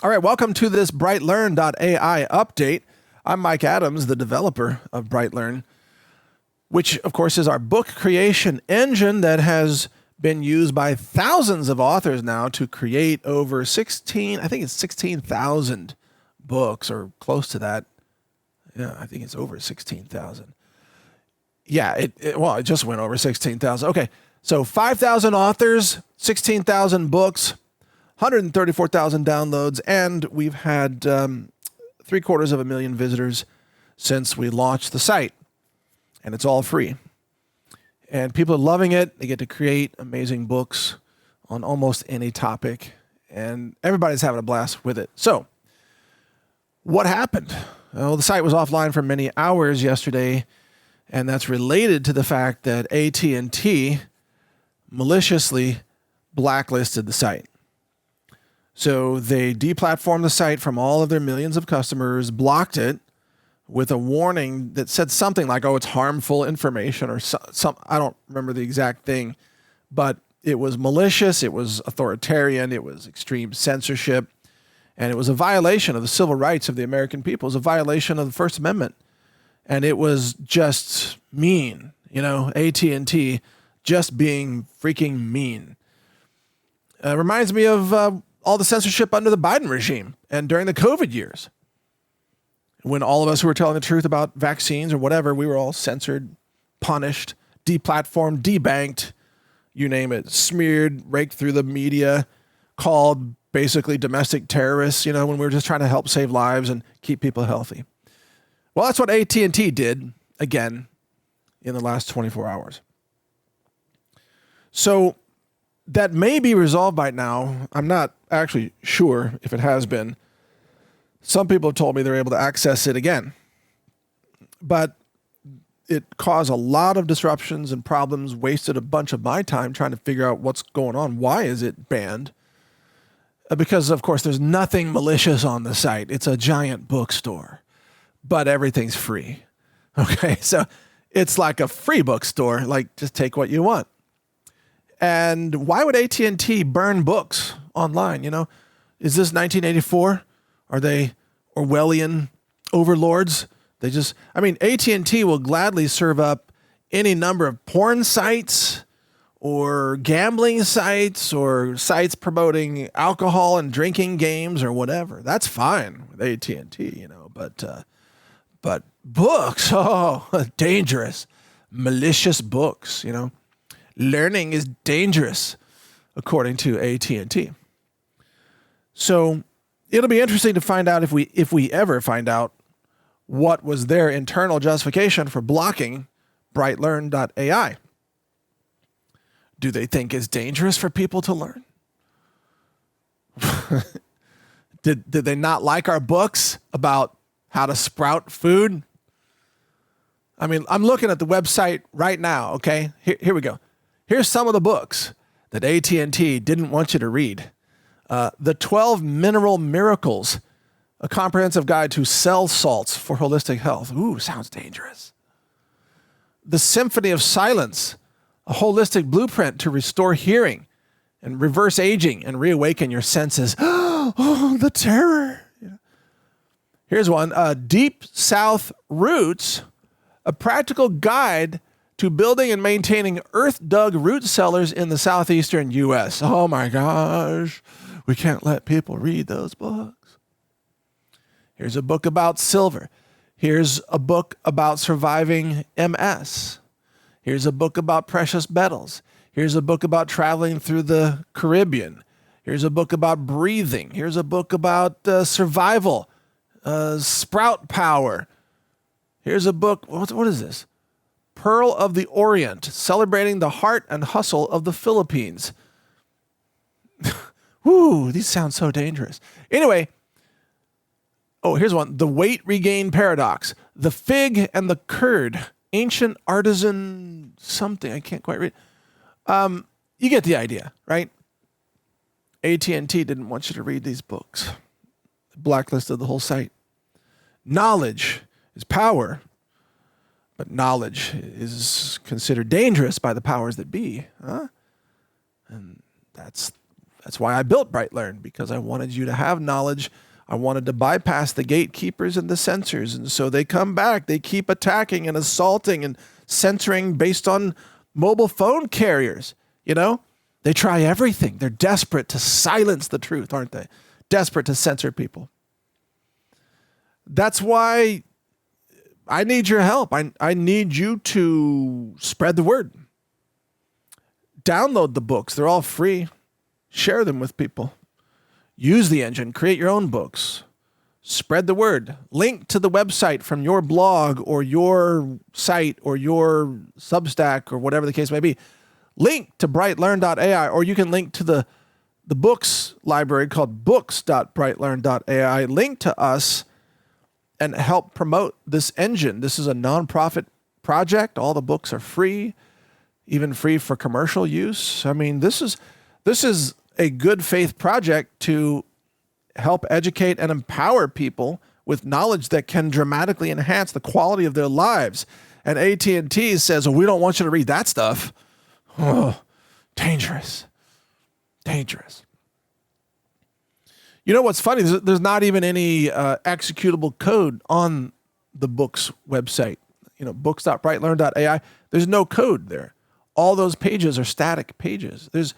All right, welcome to this BrightLearn.ai update. I'm Mike Adams, the developer of BrightLearn, which of course is our book creation engine that has been used by thousands of authors now to create over 16,000 books or close to that. Yeah, I think it's over 16,000. Yeah, it just went over 16,000. Okay, so 5,000 authors, 16,000 books, 134,000 downloads, and we've had 750,000 visitors since we launched the site. And it's all free. And people are loving it. They get to create amazing books on almost any topic. And everybody's having a blast with it. So, what happened? Well, the site was offline for many hours yesterday, and that's related to the fact that AT&T maliciously blacklisted the site. So they deplatformed the site from all of their millions of customers, blocked it with a warning that said something like, oh, it's harmful information or some I don't remember the exact thing, but it was malicious, it was authoritarian, it was extreme censorship, and it was a violation of the civil rights of the American people. It was a violation of the First Amendment, and it was just mean, AT&T just being freaking mean. Reminds me of all the censorship under the Biden regime and during the COVID years, when all of us who were telling the truth about vaccines or whatever, we were all censored, punished, deplatformed, debanked, you name it, smeared, raked through the media, called basically domestic terrorists, when we were just trying to help save lives and keep people healthy. Well, that's what AT&T did again in the last 24 hours. So that may be resolved by now. I'm not actually sure if it has been. Some people have told me they're able to access it again. But it caused a lot of disruptions and problems, wasted a bunch of my time trying to figure out what's going on. Why is it banned? Because, of course, there's nothing malicious on the site. It's a giant bookstore, but everything's free. Okay, so it's like a free bookstore, like just take what you want. And why would AT&T burn books online? Is this 1984? Are they Orwellian overlords? AT&T will gladly serve up any number of porn sites or gambling sites or sites promoting alcohol and drinking games or whatever. That's fine with AT&T, but books, dangerous, malicious books, Learning is dangerous, according to AT&T. So it'll be interesting to find out if we ever find out what was their internal justification for blocking BrightLearn.ai. Do they think it's dangerous for people to learn? Did they not like our books about how to sprout food? I'm looking at the website right now, okay? Here we go. Here's some of the books that AT&T didn't want you to read. The 12 Mineral Miracles, a comprehensive guide to cell salts for holistic health. Ooh, sounds dangerous. The Symphony of Silence, a holistic blueprint to restore hearing and reverse aging and reawaken your senses. Oh, the terror. Here's one, Deep South Roots, a practical guide to building and maintaining earth-dug root cellars in the southeastern U.S. Oh my gosh, we can't let people read those books. Here's a book about silver. Here's a book about surviving MS. Here's a book about precious metals. Here's a book about traveling through the Caribbean. Here's a book about breathing. Here's a book about survival, sprout power. Here's a book, what is this? Pearl of the Orient, celebrating the heart and hustle of the Philippines. Woo, these sound so dangerous. Anyway, here's one. The Weight Regain Paradox. The Fig and the Curd. Ancient artisan something. I can't quite read. You get the idea, right? AT&T didn't want you to read these books. Blacklisted the whole site. Knowledge is power. But knowledge is considered dangerous by the powers that be. And that's That's why I built BrightLearn, because I wanted you to have knowledge. I wanted to bypass the gatekeepers and the censors. And so they come back. They keep attacking and assaulting and censoring based on mobile phone carriers. You know, they try everything. They're desperate to silence the truth, aren't they? Desperate to censor people. That's why I need your help. I need you to spread the word. Download the books. They're all free. Share them with people. Use the engine. Create your own books. Spread the word. Link to the website from your blog or your site or your Substack or whatever the case may be. Link to BrightLearn.ai, or you can link to the books library called books.BrightLearn.ai. Link to us and help promote this engine. This is a nonprofit project. All the books are free, even free for commercial use. I mean, this is a good faith project to help educate and empower people with knowledge that can dramatically enhance the quality of their lives. And AT&T says, well, we don't want you to read that stuff. Oh, dangerous. Dangerous. You know what's funny? There's not even any executable code on the books website. You know, books.brightlearn.ai. There's no code there. All those pages are static pages. There's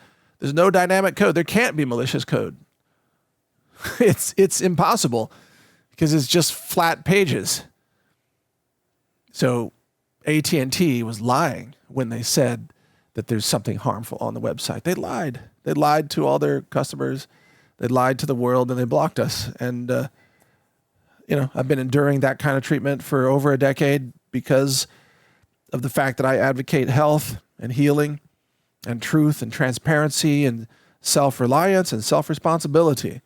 no dynamic code. There can't be malicious code. It's impossible because it's just flat pages. So AT&T was lying when they said that there's something harmful on the website. They lied. They lied to all their customers. They lied to the world, and they blocked us. And, I've been enduring that kind of treatment for over a decade because of the fact that I advocate health and healing and truth and transparency and self-reliance and self-responsibility.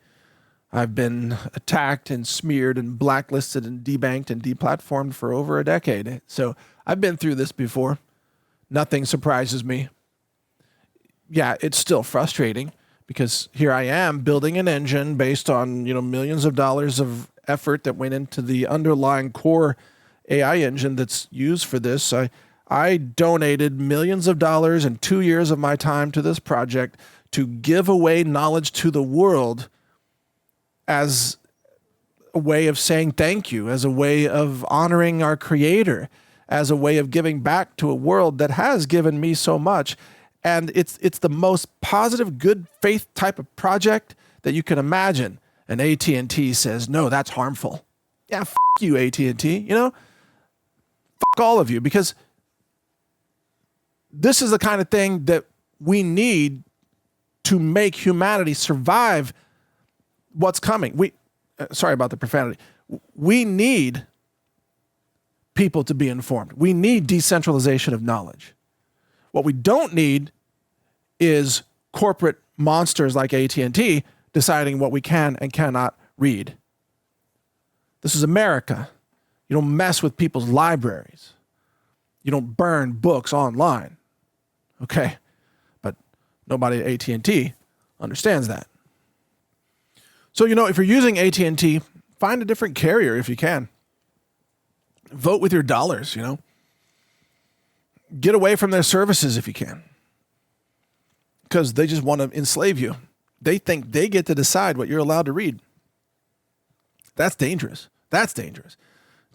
I've been attacked and smeared and blacklisted and debanked and deplatformed for over a decade. So I've been through this before. Nothing surprises me. Yeah, it's still frustrating because here I am building an engine based on, millions of dollars of effort that went into the underlying core AI engine that's used for this. I donated millions of dollars and 2 years of my time to this project to give away knowledge to the world as a way of saying thank you, as a way of honoring our creator, as a way of giving back to a world that has given me so much. And it's the most positive, good faith type of project that you can imagine. And AT&T says, no, that's harmful. Yeah, f*** you, AT&T, F*** all of you, because this is the kind of thing that we need to make humanity survive what's coming. Sorry about the profanity. We need people to be informed. We need decentralization of knowledge. What we don't need is corporate monsters like AT&T deciding what we can and cannot read. This is America. You don't mess with people's libraries. You don't burn books online. Okay? But nobody at AT&T understands that. So, if you're using AT&T, find a different carrier if you can. Vote with your dollars, Get away from their services if you can. Because they just want to enslave you. They think they get to decide what you're allowed to read. That's dangerous. That's dangerous.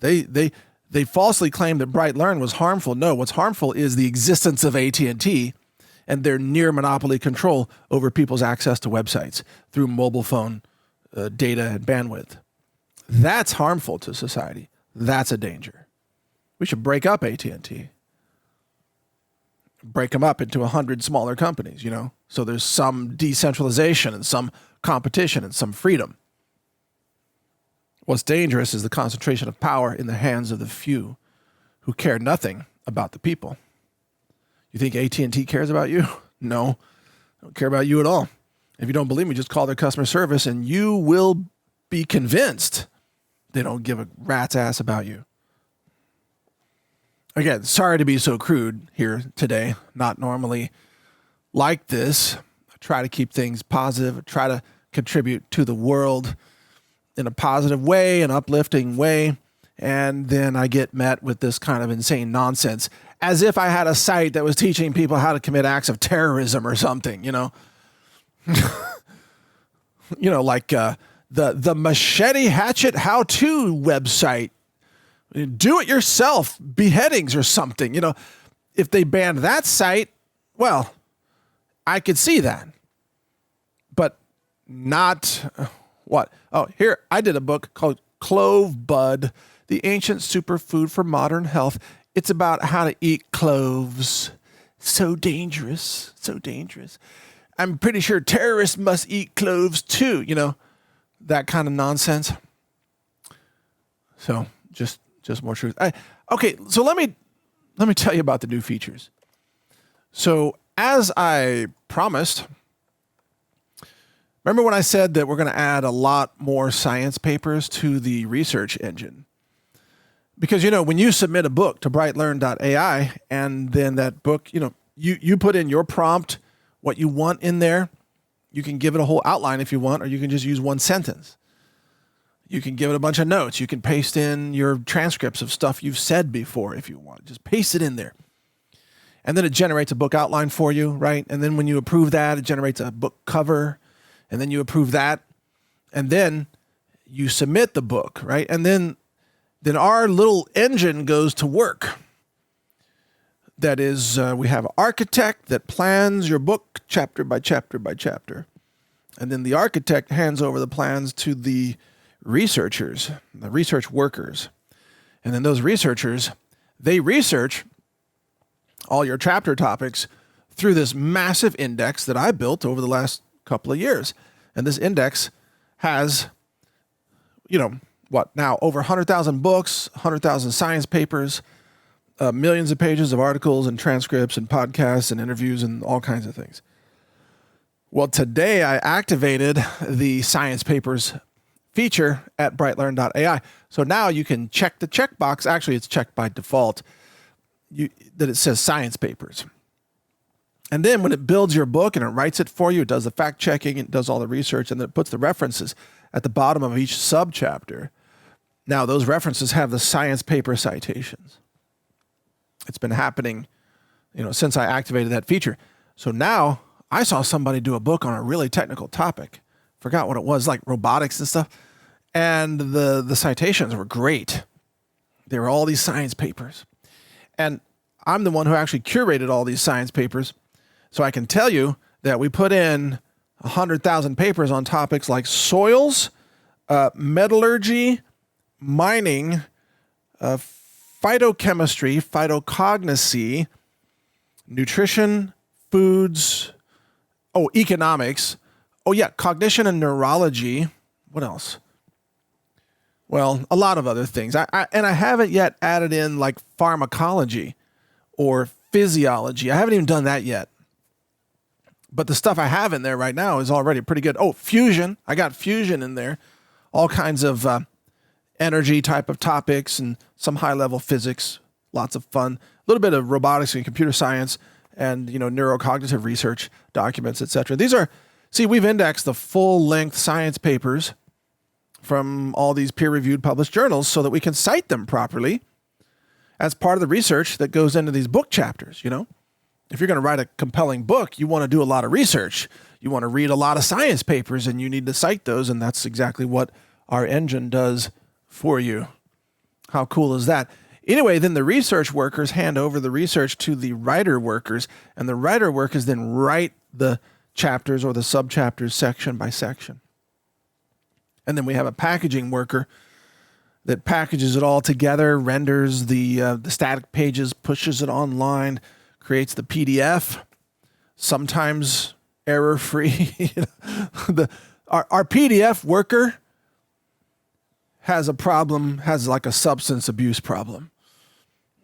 They falsely claim that BrightLearn was harmful. No, what's harmful is the existence of AT&T and their near monopoly control over people's access to websites through mobile phone data and bandwidth. That's harmful to society. That's a danger. We should break up AT&T. Break them up into 100 smaller companies, so there's some decentralization and some competition and some freedom. What's dangerous is the concentration of power in the hands of the few who care nothing about the people. You think AT&T cares about you? No, they don't care about you at all. If you don't believe me, just call their customer service and you will be convinced they don't give a rat's ass about you. Again, sorry to be so crude here today. Not normally like this. I try to keep things positive. I try to contribute to the world in a positive way, an uplifting way. And then I get met with this kind of insane nonsense as if I had a site that was teaching people how to commit acts of terrorism or something, like the machete hatchet how-to website, do-it-yourself beheadings or something. If they banned that site, well, I could see that. But not what? Oh, here, I did a book called Clove Bud, the ancient superfood for modern health. It's about how to eat cloves. So dangerous, so dangerous. I'm pretty sure terrorists must eat cloves too, that kind of nonsense. So just more truth. Okay, so let me tell you about the new features. So as I promised, remember when I said that we're going to add a lot more science papers to the research engine? Because, when you submit a book to BrightLearn.ai and then that book, you put in your prompt, what you want in there. You can give it a whole outline if you want, or you can just use one sentence. You can give it a bunch of notes. You can paste in your transcripts of stuff you've said before if you want. Just paste it in there. And then it generates a book outline for you, right? And then when you approve that, it generates a book cover. And then you approve that. And then you submit the book, right? And then our little engine goes to work. That is, we have an architect that plans your book chapter by chapter by chapter. And then the architect hands over the plans to the researchers, the research workers. And then those researchers, they research all your chapter topics through this massive index that I built over the last couple of years. And this index has, now over 100,000 books, 100,000 science papers, millions of pages of articles and transcripts and podcasts and interviews and all kinds of things. Well, today I activated the science papers feature at BrightLearn.ai. So now you can check the checkbox. Actually, it's checked by default that it says science papers. And then when it builds your book and it writes it for you, it does the fact checking, it does all the research, and then it puts the references at the bottom of each subchapter. Now, those references have the science paper citations. It's been happening, since I activated that feature. So now I saw somebody do a book on a really technical topic. Forgot what it was, like robotics and stuff. And the citations were great. There were all these science papers. And I'm the one who actually curated all these science papers. So I can tell you that we put in 100,000 papers on topics like soils, metallurgy, mining, phytochemistry, phytocognosy, nutrition, foods, economics. Cognition and neurology. What else? Well, a lot of other things. I haven't yet added in like pharmacology or physiology. I haven't even done that yet. But the stuff I have in there right now is already pretty good. Fusion. I got fusion in there. All kinds of energy type of topics and some high-level physics. Lots of fun. A little bit of robotics and computer science and, neurocognitive research documents, etc. We've indexed the full-length science papers from all these peer-reviewed published journals so that we can cite them properly as part of the research that goes into these book chapters, If you're going to write a compelling book, you want to do a lot of research. You want to read a lot of science papers, and you need to cite those, and that's exactly what our engine does for you. How cool is that? Anyway, then the research workers hand over the research to the writer workers, and the writer workers then write the chapters or the subchapters section by section. And then we have a packaging worker that packages it all together, renders the static pages, pushes it online, creates the PDF, sometimes error-free. Our PDF worker has a problem, has like a substance abuse problem.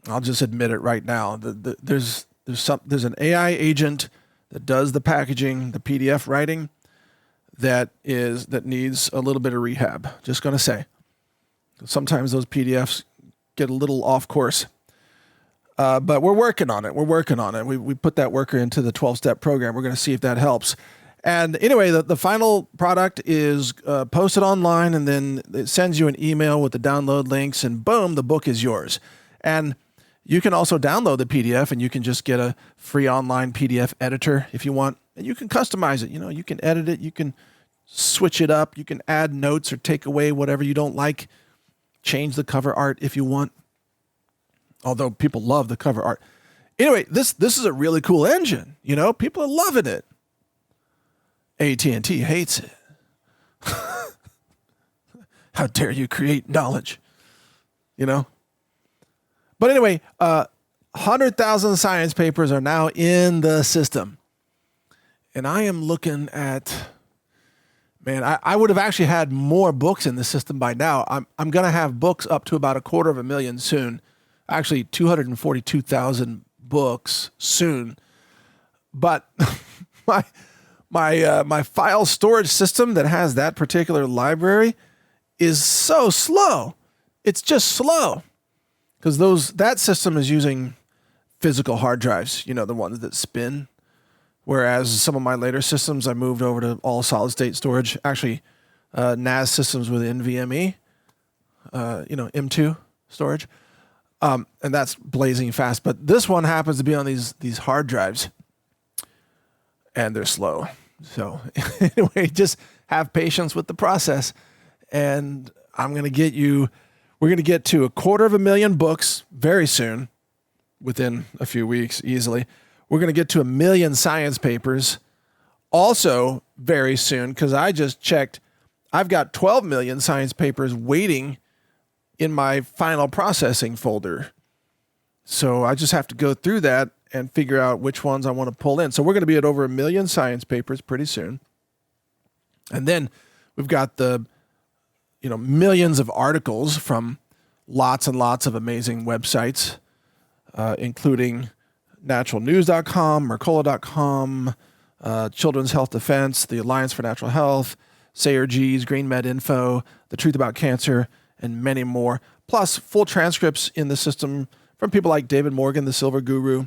I'll just admit it right now. There's an AI agent that does the packaging, the PDF writing, that needs a little bit of rehab. Just going to say. Sometimes those PDFs get a little off course. But we're working on it. We put that worker into the 12-step program. We're going to see if that helps. And anyway, the final product is posted online, and then it sends you an email with the download links, and boom, the book is yours. And you can also download the PDF, and you can just get a free online PDF editor if you want. And you can customize it. You can edit it. You can switch it up. You can add notes or take away whatever you don't like. Change the cover art if you want. Although people love the cover art. Anyway, this is a really cool engine. You know, people are loving it. AT&T hates it. How dare you create knowledge? You know? But anyway, 100,000 science papers are now in the system. And I am looking at, man, I would have actually had more books in the system by now. I'm going to have books up to about 250,000 soon. Actually, 242,000 books soon. But my file storage system that has that particular library is so slow. It's just slow. Because that system is using physical hard drives, you know, the ones that spin. Whereas some of my later systems, I moved over to all solid state storage. Actually, NAS systems with NVMe, M2 storage. And that's blazing fast. But this one happens to be on these hard drives. And they're slow. So anyway, just have patience with the process. And we're going to get to 250,000 books very soon, within a few weeks, easily. We're going to get to 1 million science papers also very soon, because I just checked. I've got 12 million science papers waiting in my final processing folder. So I just have to go through that and figure out which ones I want to pull in. So we're going to be at over 1 million science papers pretty soon. And then we've got the millions of articles from lots and lots of amazing websites, including NaturalNews.com, Mercola.com, Children's Health Defense, the Alliance for Natural Health, SayerG's, Green Med Info, The Truth About Cancer, and many more. Plus full transcripts in the system from people like David Morgan, the Silver Guru,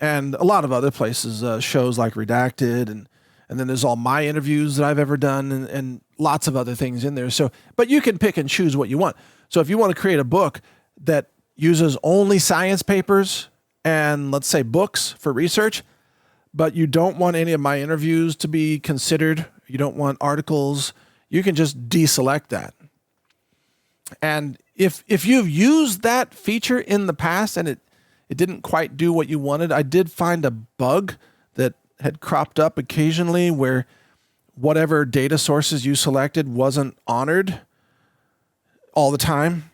and a lot of other places, shows like Redacted, and then there's all my interviews that I've ever done, and lots of other things in there. So, but you can pick and choose what you want. So if you want to create a book that uses only science papers and, let's say, books for research, but you don't want any of my interviews to be considered, you don't want articles, you can just deselect that. And if you've used that feature in the past and it didn't quite do what you wanted, I did find a bug that had cropped up occasionally where whatever data sources you selected wasn't honored all the time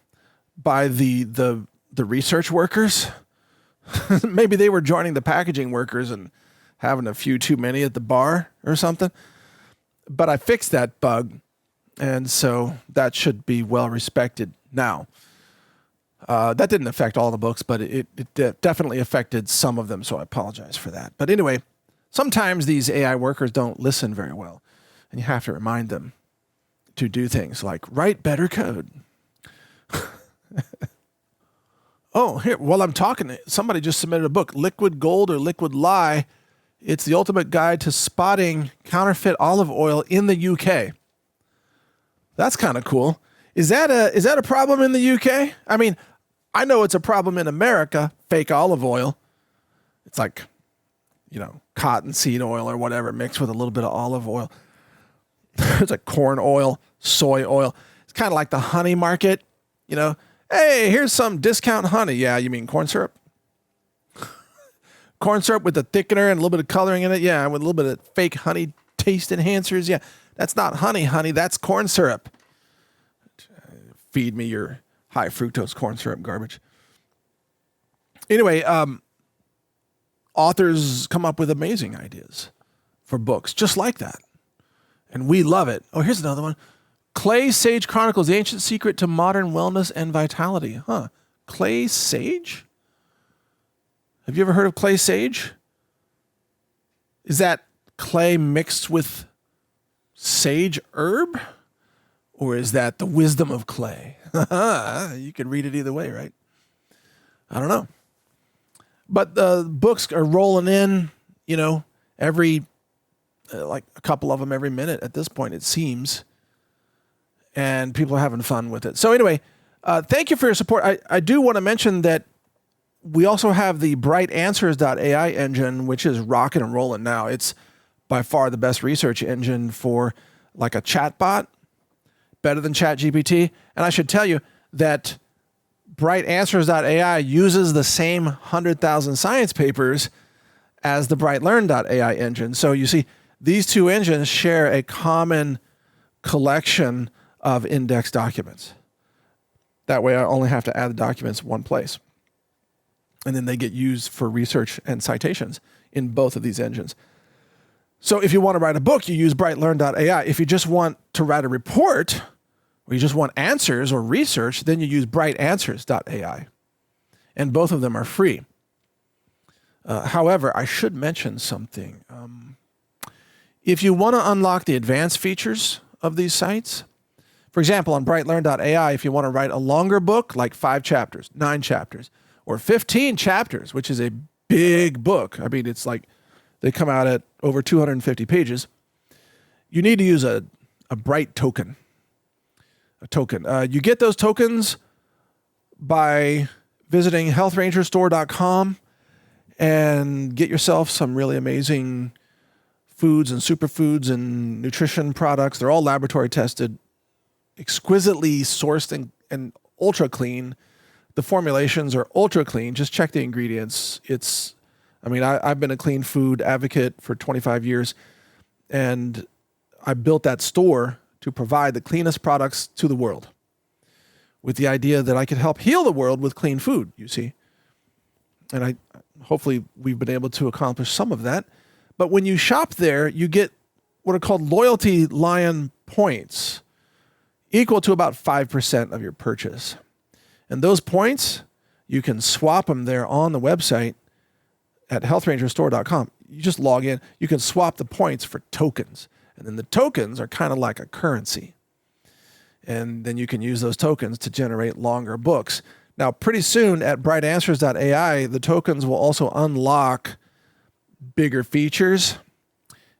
by the research workers. Maybe they were joining the packaging workers and having a few too many at the bar or something. But I fixed that bug, and so that should be well respected now. That didn't affect all the books, but it definitely affected some of them, so I apologize for that. But anyway, sometimes these AI workers don't listen very well, and you have to remind them to do things like write better code. Oh, here, while I'm talking, somebody just submitted a book, Liquid Gold or Liquid Lie. It's the ultimate guide to spotting counterfeit olive oil in the UK. That's kind of cool. Is that a problem in the UK? I mean, I know it's a problem in America, fake olive oil. It's like, cottonseed oil or whatever mixed with a little bit of olive oil. It's like corn oil, soy oil. It's kind of like the honey market, Hey, here's some discount honey. Yeah, you mean corn syrup? Corn syrup with the thickener and a little bit of coloring in it. Yeah, with a little bit of fake honey taste enhancers. Yeah, that's not honey, that's corn syrup. Feed me your high fructose corn syrup garbage. Anyway, authors come up with amazing ideas for books just like that. And we love it. Oh, here's another one. Clay Sage Chronicles, the Ancient Secret to Modern Wellness and Vitality. Huh. Clay Sage? Have you ever heard of clay sage? Is that clay mixed with sage herb? Or is that the wisdom of clay? You can read it either way, right? I don't know. But the books are rolling in, every, like a couple of them every minute at this point, it seems. And people are having fun with it. So anyway, thank you for your support. I do want to mention that we also have the Answers.ai engine, which is rocking and rolling now. It's by far the best research engine for like a chatbot, better than ChatGPT. And I should tell you that Answers.ai uses the same 100,000 science papers as the BrightLearn.ai engine. So you see, these two engines share a common collection of index documents. That way I only have to add the documents one place. And then they get used for research and citations in both of these engines. So if you want to write a book, you use BrightLearn.ai. If you just want to write a report, or you just want answers or research, then you use Answers.ai. And both of them are free. However, I should mention something. If you want to unlock the advanced features of these sites, for example, on BrightLearn.ai, if you want to write a longer book, like 5 chapters, 9 chapters, or 15 chapters, which is a big book. I mean, it's like they come out at over 250 pages. You need to use a Brighte token. You get those tokens by visiting healthrangerstore.com and get yourself some really amazing foods and superfoods and nutrition products. They're all laboratory tested, exquisitely sourced and ultra clean. The formulations are ultra clean. Just check the ingredients. I've been a clean food advocate for 25 years, and I built that store to provide the cleanest products to the world with the idea that I could help heal the world with clean food, you see. And hopefully we've been able to accomplish some of that. But when you shop there, you get what are called loyalty lion points, equal to about 5% of your purchase. And those points, you can swap them there on the website at healthrangerstore.com. You just log in. You can swap the points for tokens. And then the tokens are kind of like a currency. And then you can use those tokens to generate longer books. Now, pretty soon at BrightAnswers.ai, the tokens will also unlock bigger features.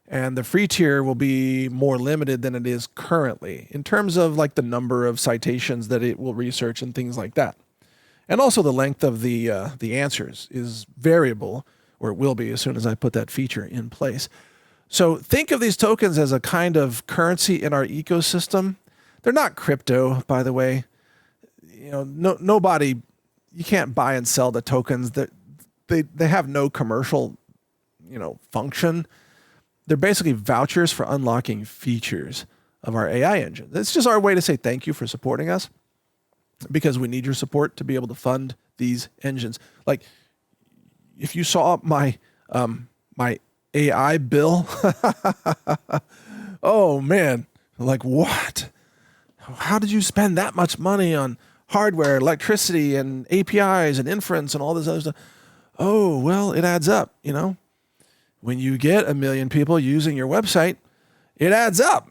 And the free tier will be more limited than it is currently in terms of like the number of citations that it will research and things like that. And also the length of the answers is variable, or it will be as soon as I put that feature in place. So think of these tokens as a kind of currency in our ecosystem. They're not crypto, by the way. Nobody, you can't buy and sell the tokens. They have no commercial, function. They're basically vouchers for unlocking features of our AI engine. It's just our way to say thank you for supporting us, because we need your support to be able to fund these engines. Like, if you saw my AI bill, oh man, like what? How did you spend that much money on hardware, electricity, and APIs and inference and all this other stuff? Oh, well, it adds up, When you get 1 million people using your website, it adds up.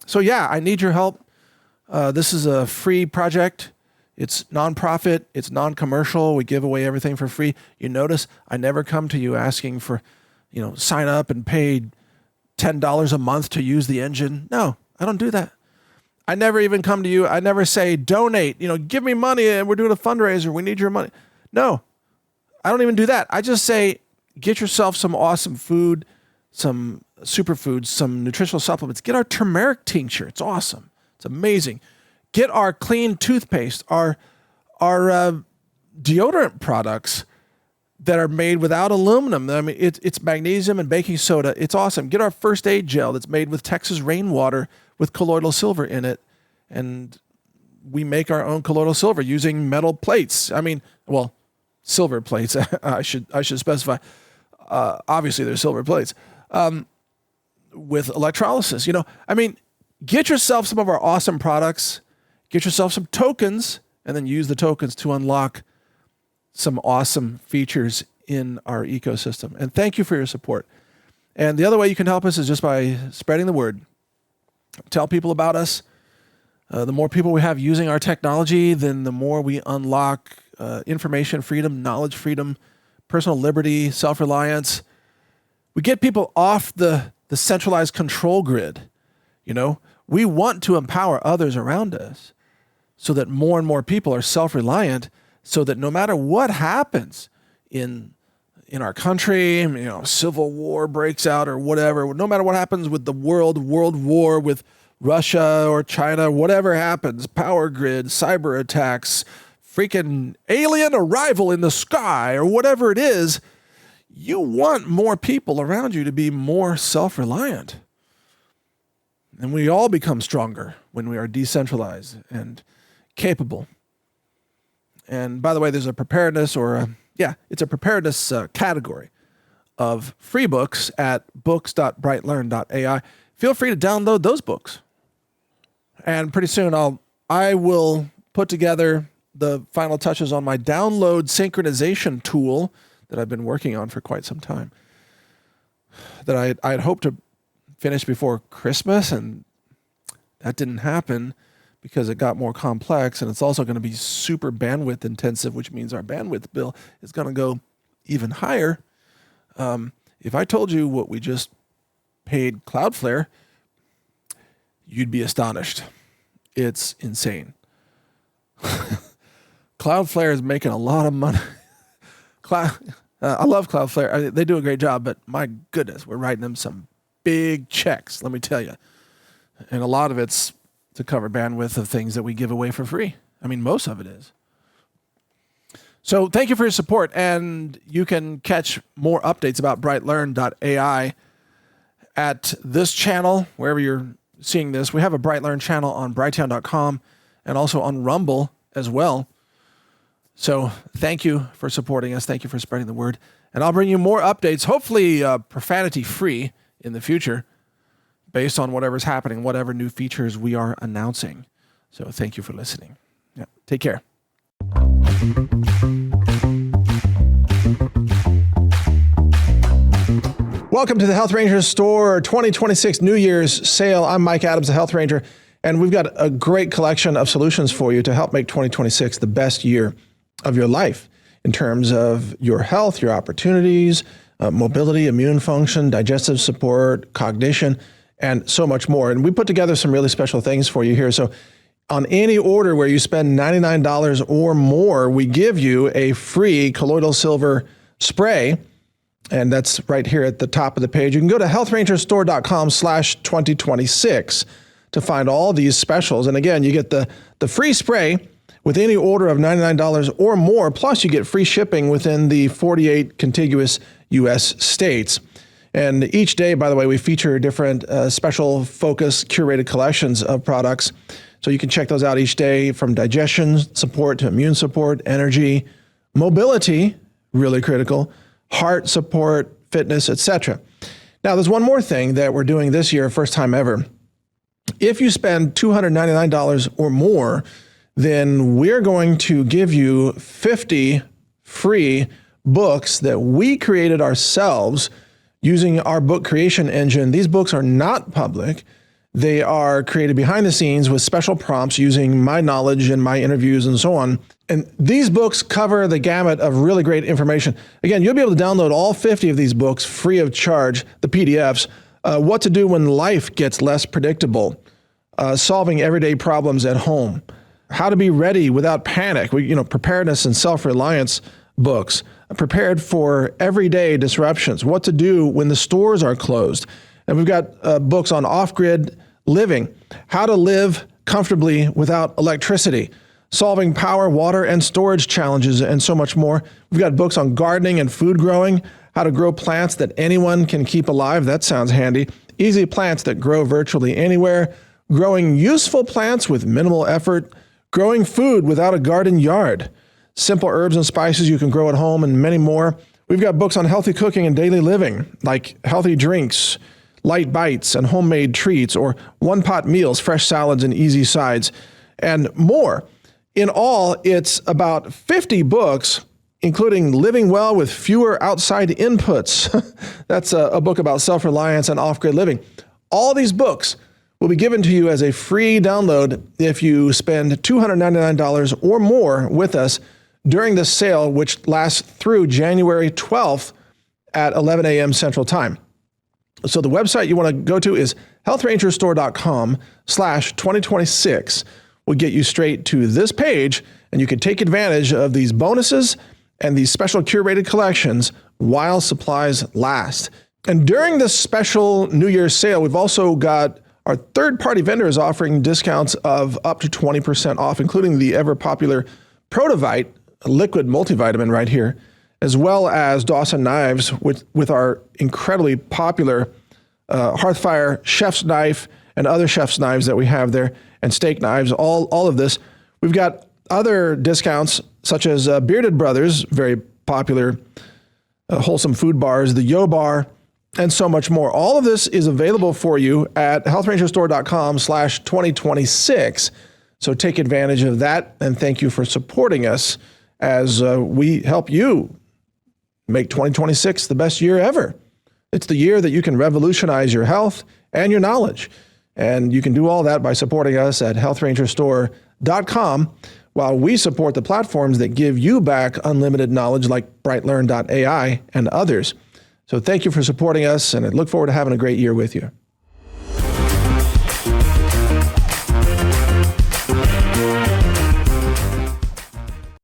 So yeah, I need your help. This is a free project. It's nonprofit. It's non-commercial. We give away everything for free. You notice I never come to you asking for, sign up and pay $10 a month to use the engine. No, I don't do that. I never even come to you. I never say donate, give me money and we're doing a fundraiser. We need your money. No, I don't even do that. I just say, get yourself some awesome food, some superfoods, some nutritional supplements. Get our turmeric tincture. It's awesome. It's amazing. Get our clean toothpaste, our deodorant products that are made without aluminum. I mean, it's magnesium and baking soda. It's awesome. Get our first aid gel that's made with Texas rainwater with colloidal silver in it. And we make our own colloidal silver using metal plates. Silver plates. I should specify. Obviously, they're silver plates with electrolysis. Get yourself some of our awesome products. Get yourself some tokens, and then use the tokens to unlock some awesome features in our ecosystem. And thank you for your support. And the other way you can help us is just by spreading the word. Tell people about us. The more people we have using our technology, then the more we unlock information freedom, knowledge freedom, personal liberty, self-reliance. We get people off the centralized control grid. We want to empower others around us so that more and more people are self-reliant, so that no matter what happens in in our country, civil war breaks out or whatever, no matter what happens with the world war with Russia or China, whatever happens, power grid, cyber attacks, freaking alien arrival in the sky or whatever it is, you want more people around you to be more self-reliant. And we all become stronger when we are decentralized and capable. And by the way, there's a preparedness it's a preparedness category of free books at books.brightlearn.ai. Feel free to download those books. And pretty soon I will put together the final touches on my download synchronization tool that I've been working on for quite some time, that I had hoped to finish before Christmas, and that didn't happen because it got more complex, and it's also going to be super bandwidth intensive, which means our bandwidth bill is going to go even higher. If I told you what we just paid Cloudflare, you'd be astonished. It's insane. Cloudflare is making a lot of money. I love Cloudflare. They do a great job, but my goodness, we're writing them some big checks, let me tell you. And a lot of it's to cover bandwidth of things that we give away for free. I mean, most of it is. So thank you for your support, and you can catch more updates about BrightLearn.ai at this channel, wherever you're seeing this. We have a BrightLearn channel on Brighteon.com and also on Rumble as well. So thank you for supporting us. Thank you for spreading the word. And I'll bring you more updates, hopefully profanity-free in the future, based on whatever's happening, whatever new features we are announcing. So thank you for listening. Yeah, take care. Welcome to the Health Ranger Store 2026 New Year's sale. I'm Mike Adams, the Health Ranger, and we've got a great collection of solutions for you to help make 2026 the best year of your life in terms of your health, your opportunities, mobility, immune function, digestive support, cognition, and so much more. And we put together some really special things for you here. So on any order where you spend $99 or more, we give you a free colloidal silver spray. And that's right here at the top of the page. You can go to healthrangerstore.com/2026 to find all these specials. And again, you get the free spray with any order of $99 or more, plus you get free shipping within the 48 contiguous U.S. states. And each day, by the way, we feature different special focus curated collections of products. So you can check those out each day, from digestion support to immune support, energy, mobility, really critical, heart support, fitness, etc. Now, there's one more thing that we're doing this year, first time ever. If you spend $299 or more, then we're going to give you 50 free books that we created ourselves using our book creation engine. These books are not public. They are created behind the scenes with special prompts using my knowledge and my interviews and so on. And these books cover the gamut of really great information. Again, you'll be able to download all 50 of these books free of charge, the PDFs. What to do when life gets less predictable, solving everyday problems at home, how to be ready without panic, preparedness and self-reliance books, prepared for everyday disruptions, what to do when the stores are closed. And we've got books on off-grid living, how to live comfortably without electricity, solving power, water, and storage challenges, and so much more. We've got books on gardening and food growing, how to grow plants that anyone can keep alive. That sounds handy. Easy plants that grow virtually anywhere, growing useful plants with minimal effort, growing food without a garden yard, simple herbs and spices you can grow at home, and many more. We've got books on healthy cooking and daily living, like healthy drinks, light bites, and homemade treats, or one-pot meals, fresh salads, and easy sides, and more. In all, it's about 50 books, including Living Well with Fewer Outside Inputs. That's a book about self-reliance and off-grid living. All these books will be given to you as a free download if you spend $299 or more with us during this sale, which lasts through January 12th at 11 a.m. Central Time. So the website you want to go to is healthrangerstore.com/2026. We'll get you straight to this page, and you can take advantage of these bonuses and these special curated collections while supplies last. And during this special New Year's sale, we've also got our third-party vendors offering discounts of up to 20% off, including the ever-popular Protovite, a liquid multivitamin right here, as well as Dawson knives with our incredibly popular Hearthfire chef's knife and other chef's knives that we have there, and steak knives, all of this. We've got other discounts such as Bearded Brothers, very popular wholesome food bars, the Yo Bar, and so much more. All of this is available for you at healthrangerstore.com/2026. So take advantage of that, and thank you for supporting us as we help you make 2026 the best year ever. It's the year that you can revolutionize your health and your knowledge. And you can do all that by supporting us at healthrangerstore.com while we support the platforms that give you back unlimited knowledge like BrightLearn.ai and others. So thank you for supporting us, and I look forward to having a great year with you.